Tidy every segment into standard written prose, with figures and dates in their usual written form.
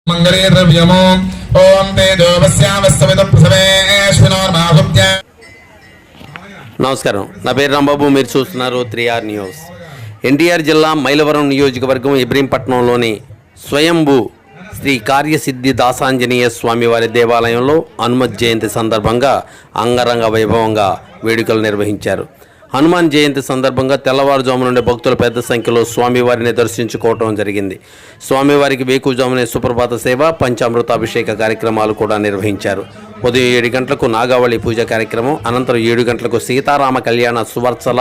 మంగళే ద్రవ్యము ఓం తేజోవస్యావస్తవిత ప్రసవేష్వినోర్మాహుత్య. నమస్కారం, నా పేరు రాంబాబు. మీరు చూస్తున్నారు 3R న్యూస్. ఎన్టీఆర్ జిల్లా మైలవరం నియోజకవర్గం ఇబ్రహీంపట్నంలోని స్వయంభూ శ్రీ కార్యసిద్ధి దాసాంజనేయ స్వామివారి దేవాలయంలో హనుమత్ జయంతి సందర్భంగా అంగరంగ వైభవంగా వేడుకలు నిర్వహించారు. హనుమాన్ జయంతి సందర్భంగా తెల్లవారుజాము నుండి భక్తులు పెద్ద సంఖ్యలో స్వామివారిని దర్శించుకోవటం జరిగింది. స్వామివారికి వేకువజామునే సుప్రభాత సేవ, పంచామృతాభిషేక కార్యక్రమాలు కూడా నిర్వహించారు. ఉదయం 7 గంటలకు నాగావళి పూజ కార్యక్రమం, అనంతరం 7 గంటలకు సీతారామ కళ్యాణ సువర్చల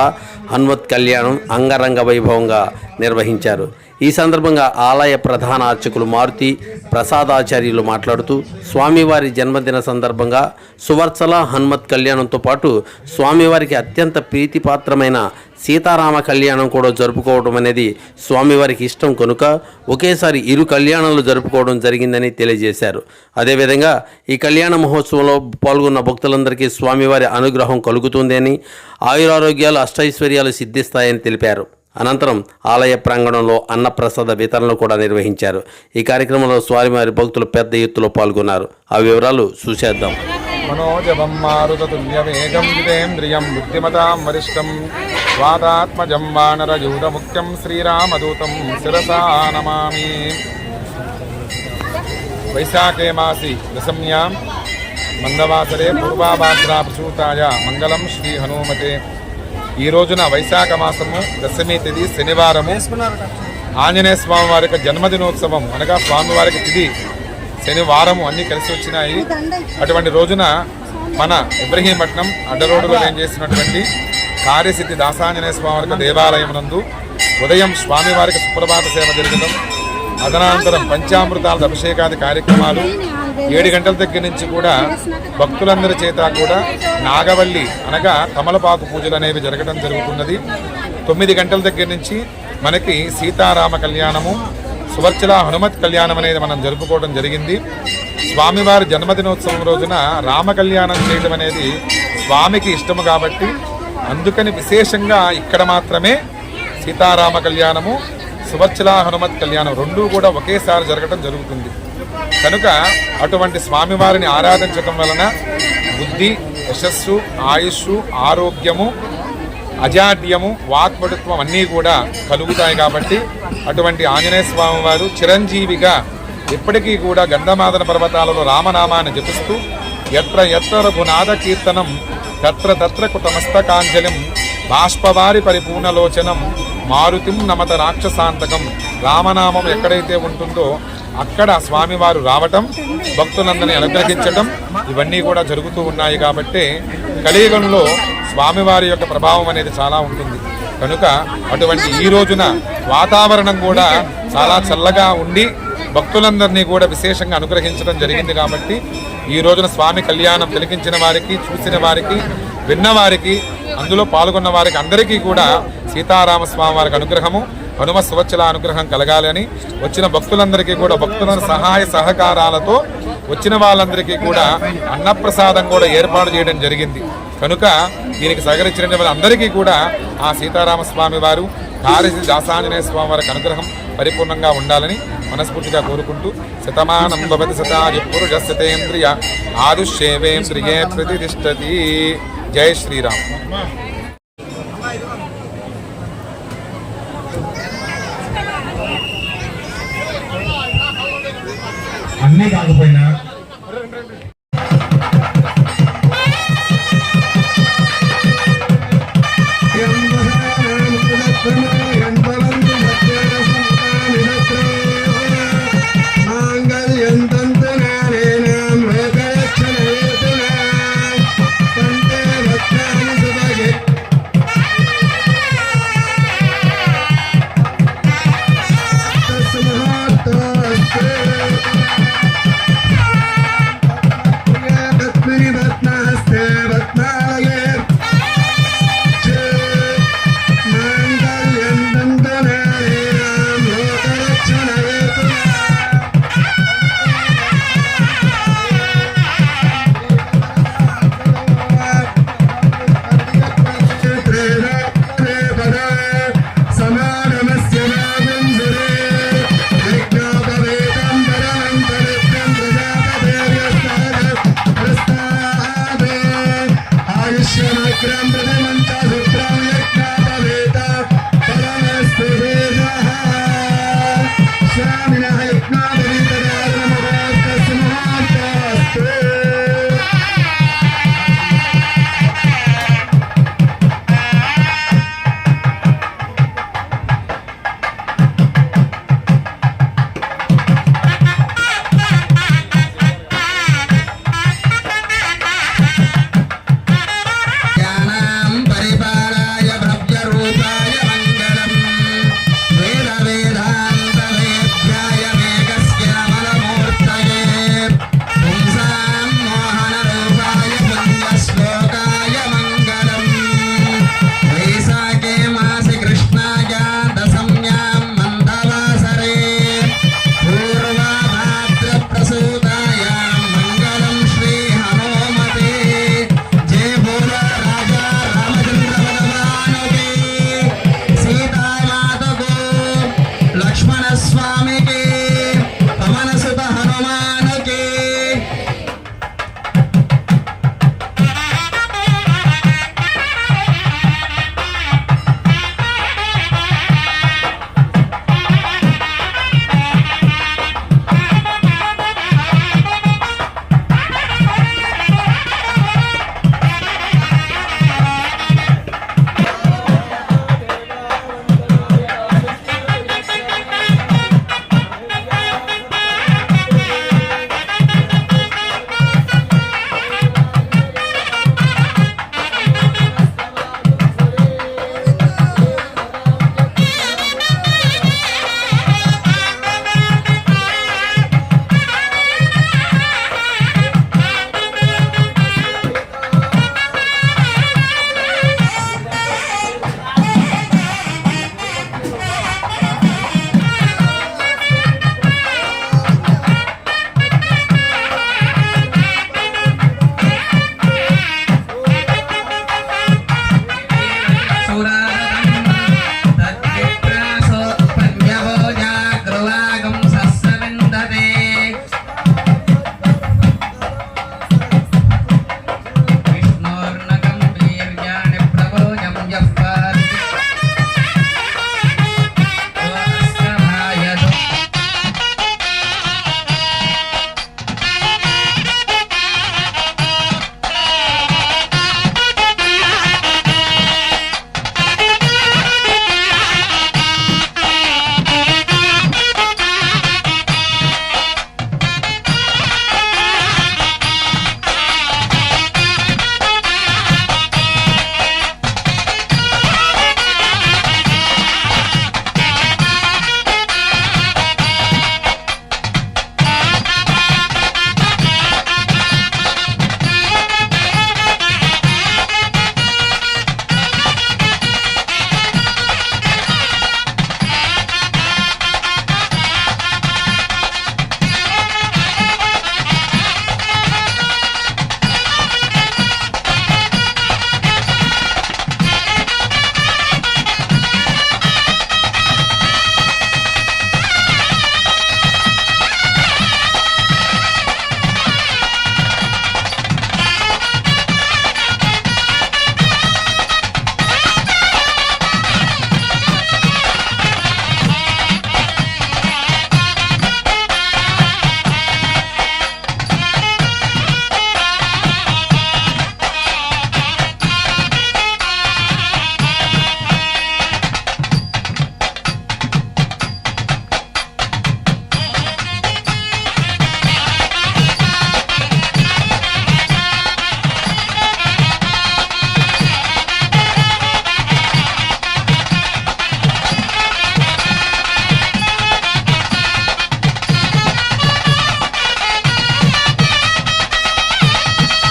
హనుమత్ కళ్యాణం అంగరంగ వైభవంగా నిర్వహించారు. ఈ సందర్భంగా ఆలయ ప్రధాన అర్చకులు మారుతి ప్రసాదాచార్యులు మాట్లాడుతూ స్వామివారి జన్మదిన సందర్భంగా సువర్చల హనుమత్ కళ్యాణంతో పాటు స్వామివారికి అత్యంత ప్రీతిపాత్రమైన సీతారామ కళ్యాణం కూడా జరుపుకోవడం అనేది స్వామివారికి ఇష్టం కనుక ఒకేసారి 2 కళ్యాణాలు జరుపుకోవడం జరిగిందని తెలియజేశారు. అదేవిధంగా ఈ కళ్యాణ మహోత్సవంలో పాల్గొన్న భక్తులందరికీ స్వామివారి అనుగ్రహం కలుగుతుంది అని, ఆయురారోగ్యాలు అష్టైశ్వర్యాలు సిద్ధిస్తాయని తెలిపారు. అనంతరం ఆలయ ప్రాంగణంలో అన్నప్రసాద వితరణ కూడా నిర్వహించారు. ఈ కార్యక్రమంలో స్వామివారి భక్తులు పెద్ద ఎత్తులో పాల్గొన్నారు. ఆ వివరాలు చూసేద్దాం. మనోజవం మారుతతుల్యవేగం జితేంద్రియం బుద్ధిమతాం వరిష్టం వాతాత్మజం వానరయూధముఖ్యం శ్రీరామదూతం శిరసా నమామి. వైశాఖే మాసి దశమ్యాం మందవాసరే పూర్వాభాద్రాభూతాయ మంగళం శ్రీ హనుమతే. ఈ రోజున వైశాఖ మాసము దశమి తిథి శనివారము ఆంజనేయ స్వామి వారి యొక్క జన్మదినోత్సవం అనగా స్వామివారికి తిథి శనివారము అన్నీ కలిసి వచ్చినాయి. అటువంటి రోజున మన ఇబ్రహీంపట్నం అడ్డరోడ్డులో ఏం చేసినటువంటి కార్యసిద్ధి దాసాంజనేయ స్వామి వారి దేవాలయం నందు ఉదయం స్వామివారికి సుప్రభాత సేవ జరగడం, అదనంతరం పంచామృతాల అభిషేకాది కార్యక్రమాలు 7 గంటల దగ్గర నుంచి కూడా భక్తులందరి చేత కూడా నాగవల్లి అనగా కమలపాకు పూజలు అనేవి జరగడం జరుగుతున్నది. 9 గంటల దగ్గర నుంచి మనకి సీతారామ కళ్యాణము, సువర్చల హనుమత్ కళ్యాణం అనేది మనం జరుపుకోవడం జరిగింది. స్వామివారి జన్మదినోత్సవం రోజున రామ కళ్యాణం చేయడం అనేది స్వామికి ఇష్టము కాబట్టి అందుకని విశేషంగా ఇక్కడ మాత్రమే సీతారామ కళ్యాణము, సువర్చల హనుమత్ కళ్యాణం రెండూ కూడా ఒకేసారి జరగడం జరుగుతుంది. కనుక అటువంటి స్వామివారిని ఆరాధించడం వలన బుద్ధి, యశస్సు, ఆయుష్, ఆరోగ్యము, అజాడ్యము, వాక్పటుత్వం అన్నీ కూడా కలుగుతాయి. కాబట్టి అటువంటి ఆంజనేయ స్వామి వారు చిరంజీవిగా ఇప్పటికీ కూడా గంధమాదన పర్వతాలలో రామనామాన్ని జపిస్తూ ఎత్ర ఎత్ర రఘునాథ కీర్తనం తత్ర తత్ర కుటమస్తకాంజలిం బాష్పవారి పరిపూర్ణలోచనం మారుతిం నమత రాక్షసాంతకం. రామనామం ఎక్కడైతే ఉంటుందో అక్కడ స్వామివారు రావటం, భక్తులందరినీ అనుగ్రహించటం ఇవన్నీ కూడా జరుగుతూ ఉన్నాయి. కాబట్టి కలియుగంలో స్వామివారి యొక్క ప్రభావం అనేది చాలా ఉంటుంది. కనుక అటువంటి ఈ రోజున వాతావరణం కూడా చాలా చల్లగా ఉండి భక్తులందరినీ కూడా విశేషంగా అనుగ్రహించడం జరిగింది. కాబట్టి ఈ రోజున స్వామి కళ్యాణం తిలకించిన వారికి, చూసిన వారికి, విన్నవారికి, అందులో పాల్గొన్న వారికి అందరికీ కూడా సీతారామ స్వామి వారికి అనుగ్రహము, హనుమ సువచ్చల అనుగ్రహం కలగాలని వచ్చిన భక్తులందరికీ కూడా భక్తుల సహాయ సహకారాలతో వచ్చిన వాళ్ళందరికీ కూడా అన్నప్రసాదం కూడా ఏర్పాటు చేయడం జరిగింది. కనుక దీనికి సహకరించిన అందరికీ కూడా ఆ సీతారామ స్వామి వారు కార్యసిద్ధి దాసాంజనేయ స్వామి వారికి అనుగ్రహం పరిపూర్ణంగా ఉండాలని మనస్ఫూర్తిగా కోరుకుంటూ శతమానం భవతి శతాయు పురుషస్తేంద్రియ ఆదుష్యేవేంద్రియే ప్రతిష్టతి. జై శ్రీరామ్. అన్నీ కాకపోయినా